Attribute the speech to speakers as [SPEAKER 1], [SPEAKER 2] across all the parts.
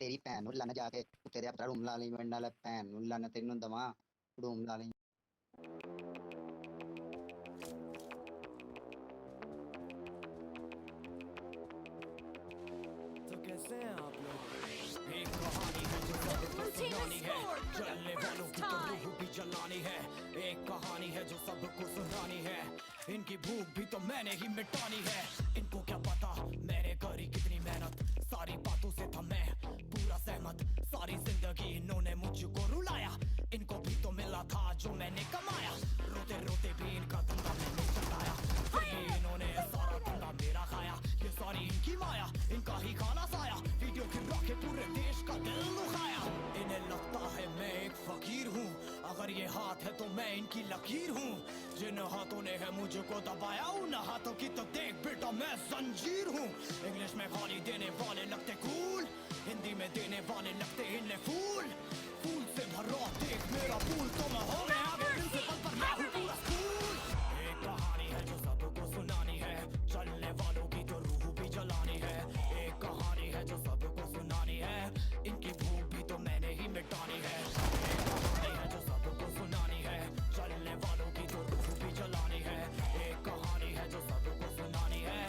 [SPEAKER 1] तेरी भैन ਨੂੰ ਲੰਨ ਜਾ ਕੇ ਤੇਰੇ ਆਪਣਾ ਰੂਮ ਲਾ ਲਈ ਮੇਰੇ ਨਾਲ ਭੈਨ ਨੂੰ ਲੰਨ ਤੈਨੂੰ ਦਵਾਂ ਰੂਮ ਲਾ ਲਈ
[SPEAKER 2] तो कैसे हैं आप लोग एक कहानी है जो सबको सुनानी है जलने वालों की तो रूह भी जलानी है एक कहानी है जो सबको सुनानी है इनकी भूख भी तो मैंने ही मिटानी है इनको क्या पता मैंने करी कितनी मेहनत सारी बातों से था मैं पूरा सहमत सारी जिंदगी इन्होंने मुझको रुलाया इनको भी तो मिला था जो मैंने कमाया रोते रोते भी इनका धंधा मैंने चलाया फिर भी इन्होंने सारा धंधा मेरा खाया ये सारी इनकी माया इनका ही खाना साया वीडियो गिरा के पूरे देश का दिल दुखाया इन्हें लगता है मैं एक फकीर हूँ अगर ये हाथ है तो मैं इनकी लकीर हूँ जिन हाथों ने है मुझको दबाया उन हाथों की तो देख बेटा मैं जंजीर हूँ इंग्लिश में गाली देने वाले लगते कूल हिंदी में देने वाले लगते इन्हें फूल फूल से भरा देख मेरा फूल तो मैं हो गया आगे प्रिंसिपल पर मैं हूँ पूरा स्कूल एक कहानी है जो सबको सुनानी है चलने वालों की तो रूह भी जलानी है एक कहानी है जो सबको सुनानी है इनकी भूख भी तो मैंने ही मिटानी है एक कहानी है जो सबको सुनानी है चलने वालों की तो रूह भी जलानी है एक कहानी है जो सबको सुनानी है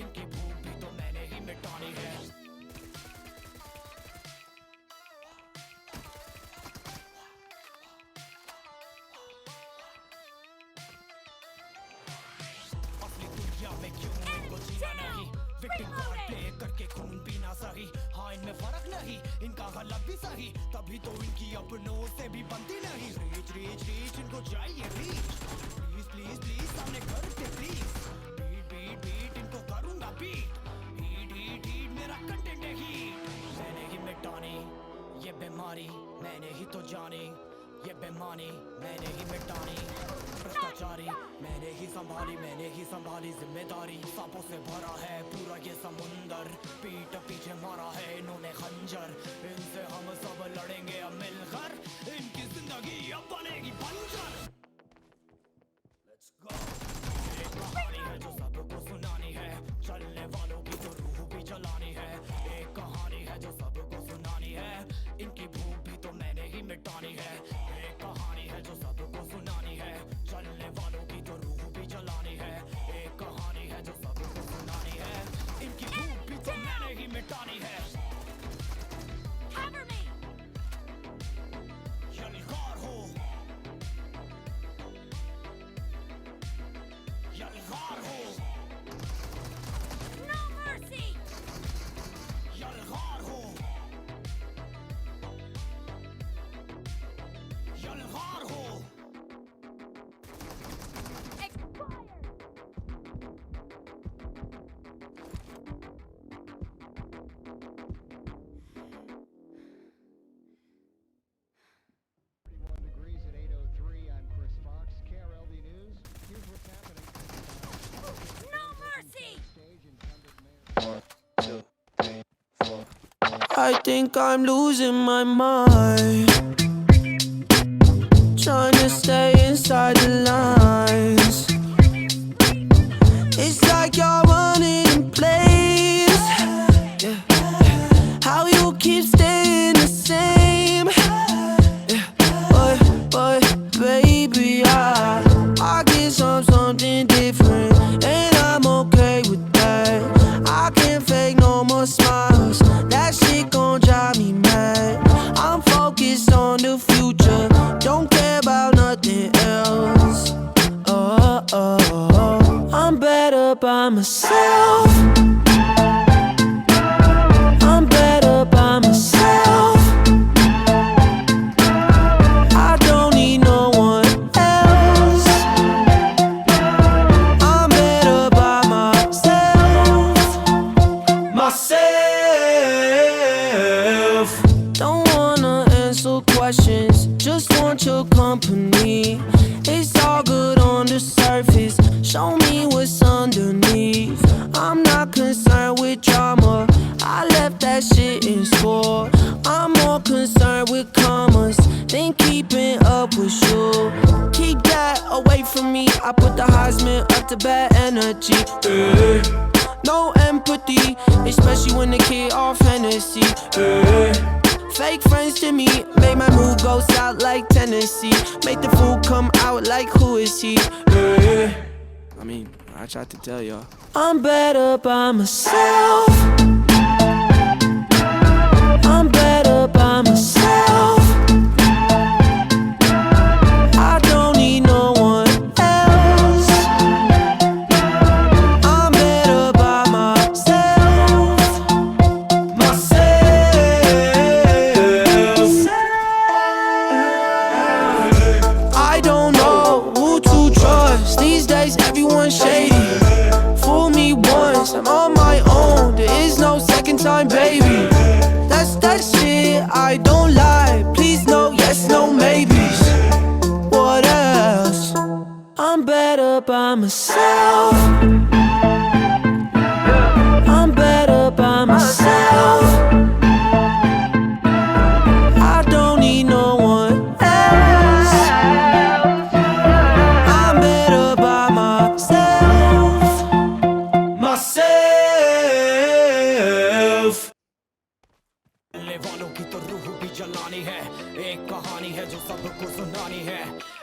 [SPEAKER 2] इनकी भूख भी तो मैंने ही मिटानी है में क्यों इनको जीना नहीं विक्टिम कार्ड प्ले करके खून पीना सही हाँ इनमें फर्क नहीं इनका गलत भी सही तभी तो इनकी अपनों से भी बनती नहीं रीच रीच रीच इनको चाहिए रीच प्लीज प्लीज प्लीज सामने करते प्लीज बीट बीट बीट इनको करूंगा बीट हीट हीट हीट मेरा कंटेंट है हीट मैंने ही मिटानी ये बीमारी मैंने ही तो जानी ये बेमानी मैंने ही मिटानी भ्रष्टाचारी मैंने ही संभाली जिम्मेदारी सांपों से भरा है पूरा ये समुंदर पीठ पीछे मारा है इन्होंने खंजर इनसे हम सब लड़ेंगे अब मिलकर इनकी जिंदगी अब बनेगी बंजर लेट्स गो एक कहानी है जो सबको सुनानी है चलने वालों की तो रूह भी जलानी है एक कहानी है जो सबको सुनानी है इनकी भूख भी तो मैंने ही मिटानी है एक कहानी है जो सबको सुनानी है चलने वालों की तो रूह भी जलानी है एक कहानी है जो सबको सुनानी है इनकी भूख भी तो मैंने ही मिटानी है यलगार हो यलगार हो
[SPEAKER 3] No mercy!
[SPEAKER 2] यलगार हो यलगार हो
[SPEAKER 4] Degrees at 8:03. I'm Chris Fox, KRLD News. Here's what's happening.
[SPEAKER 3] No mercy!
[SPEAKER 4] Stage incumbent mayor.
[SPEAKER 5] I think I'm losing my mind, trying to stay inside the lines. It's like you're running in place, yeah. How you keep staying the same, yeah. But baby, I get something different, and I'm okay with that. I can't fake no more smiles, that shit gon' drive me mad. I'm focused on the future, don't care about nothing else. I'm better by myself, I'm better by myself. I don't need no one else, I'm better by myself. Don't wanna answer questions, just want your company. It's all good on the surface, show me what's underneath. I'm not concerned with drama, I left that shit in school. I'm more concerned with commas than keeping up with you. Keep that away from me, I put the Heisman up to bad energy. no empathy, especially when the kid off Hennessy. Fake friends to me, make my mood go south like Tennessee. Make the fool come out like who is he? I mean, I tried to tell y'all. I'm better by myself. I'm better by myself. I don't need no one else. I'm better by myself. I don't know who to trust. These days everyone's shady. Fool me once, I'm on my own. There is no second time, baby. That's that shit, I don't lie. Please no, yes, no, maybes. What else? I'm better by myself. I'm better by myself. I don't need no one else. I'm better by myself. Myself.
[SPEAKER 2] चलने वालों की तो रूह भी जलानी है, एक कहानी है जो सबको सुनानी है,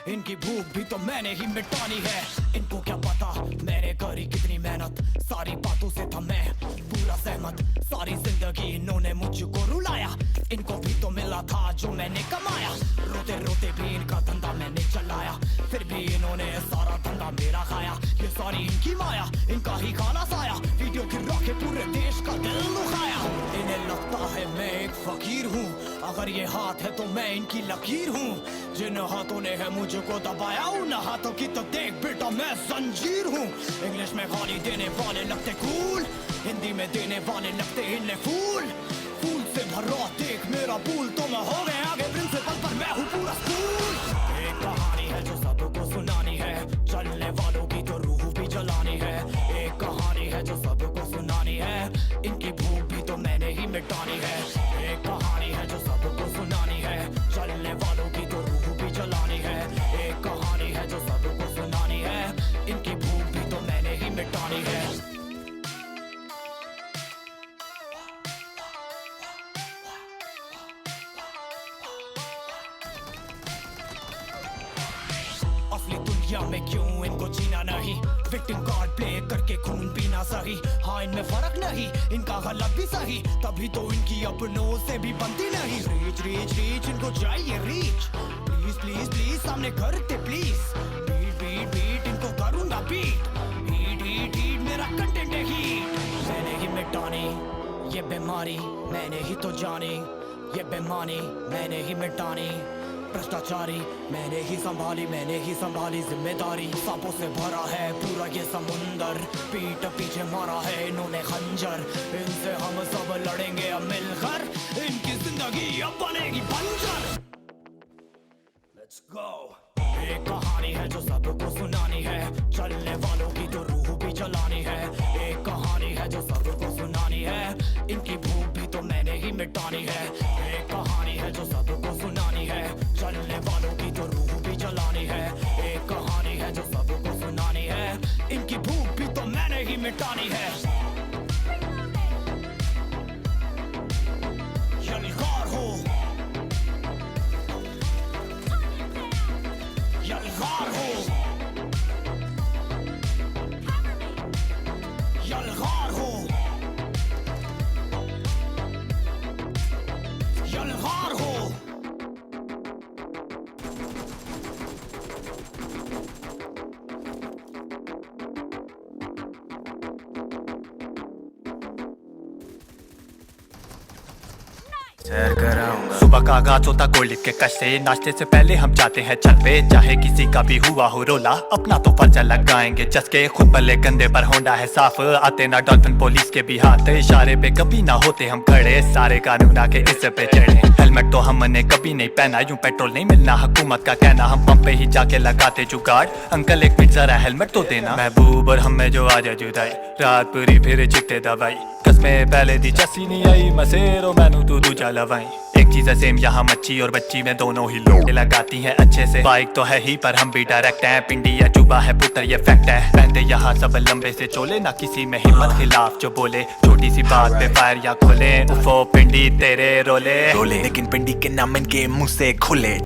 [SPEAKER 2] इनकी भूख भी तो मैंने ही मिटानी है। इनको क्या पता मैंने करी कितनी मेहनत, सारी बातों से था मैं पूरा सहमत। सारी जिंदगी इन्होंने मुझको रुलाया, इनको भी तो मिला था जो मैंने कमाया। रोते रोते भी इनका धंधा मैंने चलाया, फिर भी इन्होंने सारा धंधा मेरा खाया। ये सारी इनकी माया, इनका ही खाना साया, वीडियो गिरा के पूरे देश का दिल दुखाया। इन्हें लगता है मैं एक फकीर हूँ, अगर ये हाथ है तो मैं इनकी लकीर हूँ। जिन हाथों ने है मुझको दबाया, उन हाथों की तो देख बेटा मैं जंजीर हूँ। इंग्लिश में गाली देने वाले लगते कूल, हिंदी में देने वाले लगते इन्हें फूल। फूल से भरा देख मेरा पूल, तो मैं हो गया आगे प्रिंसिपल पर मैं हूँ पूरा स्कूल। एक कहानी है जो सबको सुनानी है, चलने वालों की तो रूह भी जलानी है। एक कहानी है जो सबको सुनानी है, इनकी भूख भी तो मैंने ही मिटानी है। एक कहानी है जो सबको सुनानी है, चलने वालों की तो रूह भी जलानी है। एक कहानी है जो सबको सुनानी है, इनकी भूख भी तो मैंने ही मिटानी है। असली दुनिया में क्यों इनको जीना नहीं, विक्टिम कार्ड प्ले करके खून पीना सही। हाँ इनमें फर्क नहीं, इनका गलत भी सही, तभी तो इनकी अपनों से भी बनती नहीं। रीच रीच रीच इनको चाहिए रीच, प्लीज प्लीज प्लीज सामने करते प्लीज। बीट बीट बीट इनको करूंगा बीट, हीट हीट हीट मेरा कंटेंट है हीट। मैंने ही मिटानी ये बीमारी, मैंने ही तो जानी ये बेमानी, मैंने ही मिटानी भ्रष्टाचारी। मैंने ही संभाली जिम्मेदारी। सांपों से भरा है पूरा ये समुंदर, पीठ पीछे मारा है इन्होंने खंजर। इनसे हम सब लड़ेंगे अब मिलकर, इनकी जिंदगी अब बनेगी बंजर। Let's go। एक कहानी है जो सबको सुनानी है, चलने वालों की तो रूह भी जलानी है। एक कहानी है जो सबको सुनानी है, इनकी भूख भी तो मैंने ही मिटानी है। एक कहानी है जो सबको सुनानी है, चलने वालों की तो रूह भी जलानी है। एक कहानी है जो सबको सुनानी है, इनकी भूख भी तो मैंने ही मिटानी है। यलगार हो, यलगार हो, यलगार हो, यलगार हो।
[SPEAKER 3] सैर कराऊंगा। सुबह का आगाज होता गोल्ड के कश से, नाश्ते से पहले हम जाते हैं छत पे। चाहे किसी का भी हुआ हो रोला, अपना तो फर्ज लगाएंगे जसके। खुद भले कंधे पर होंडा है साफ, आते ना डॉल्फिन पुलिस के भी हाथ। इशारे पे कभी ना होते हम खड़े, सारे कानून आके इस पे चढ़े। हेलमेट तो हमने कभी नहीं पहना, यूं पेट्रोल नहीं मिलना हुकूमत का कहना। हम पंप पे ही जाके लगाते जुगाड़, अंकल एक मिनट जरा हेलमेट तो देना। महबूब और हमें जो आज जुदाई, रात पूरी फिर चिट्टे दवाई। कसमें पहले दी चसी नहीं आई, मसेरो मैनू तू दूजा लवाई। एक चीज है सेम यहाँ मच्छी और बच्ची में दोनों ही लोग लगाती हैं अच्छे से। बाइक तो है ही पर हम भी डायरेक्ट हैं, पिंडी या चुबा है पुत्र ये फैक्ट है। पहनते यहाँ सब लंबे से चोले, ना किसी में हिम्मत खिलाफ जो बोले। छोटी सी बात पे फायर या खोले, उफो पिंडी तेरे रोले, लेकिन पिंडी के नाम इनके मुंह से खुले।